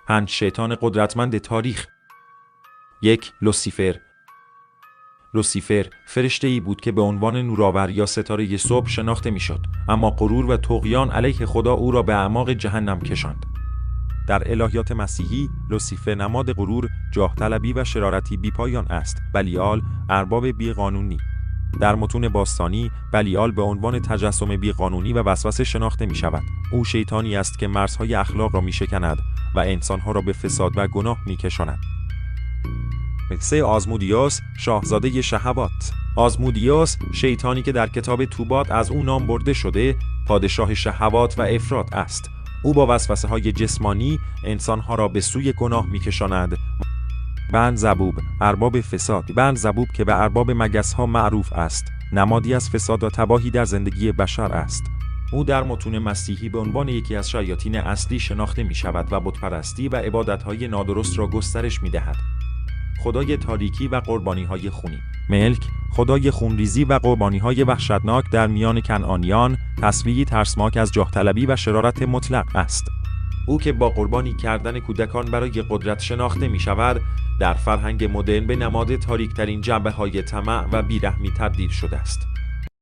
5 شیطان قدرتمند تاریخ. 1. لوسیفر فرشته‌ای بود که به عنوان نورآور یا ستاره صبح شناخته میشد، اما غرور و طغیان علیه خدا او را به اعماق جهنم کشاند. در الهیات مسیحی، لوسیفر نماد غرور، جاه طلبی و شرارتی بی‌پایان است. بلیال ارباب بی‌قانونی. در متون باستانی، بلیال به عنوان تجسم بی‌قانونی و وسوسه شناخته می شود. او شیطانی است که مرزهای اخلاق را می شکند و انسانها را به فساد و گناه می کشاند. 3. آزمودیوس، شاهزاده شهوات. آزمودیوس، شیطانی که در کتاب توبات از او نام برده شده، پادشاه شهوات و افراط است. او با وسوسه‌های جسمانی انسانها را به سوی گناه می‌کشاند. بلزبوب، ارباب فساد. بلزبوب که به ارباب مگس‌ها معروف است، نمادی از فساد و تباهی در زندگی بشر است. او در متون مسیحی به عنوان یکی از شیاطین اصلی شناخته می‌شود و بت‌پرستی و عبادت‌های نادرست را گسترش می‌دهد. خدای تاریکی و قربانی‌های خونی. ملک، خدای خونریزی و قربانی‌های وحشتناک در میان کنعانیان، تصویری ترسناک از جاه طلبی و شرارت مطلق است. او که با قربانی کردن کودکان برای قدرت شناخته می‌شود، در فرهنگ مدرن به نماد تاریک‌ترین جنبه‌های طمع و بیرحمی تبدیل شده است.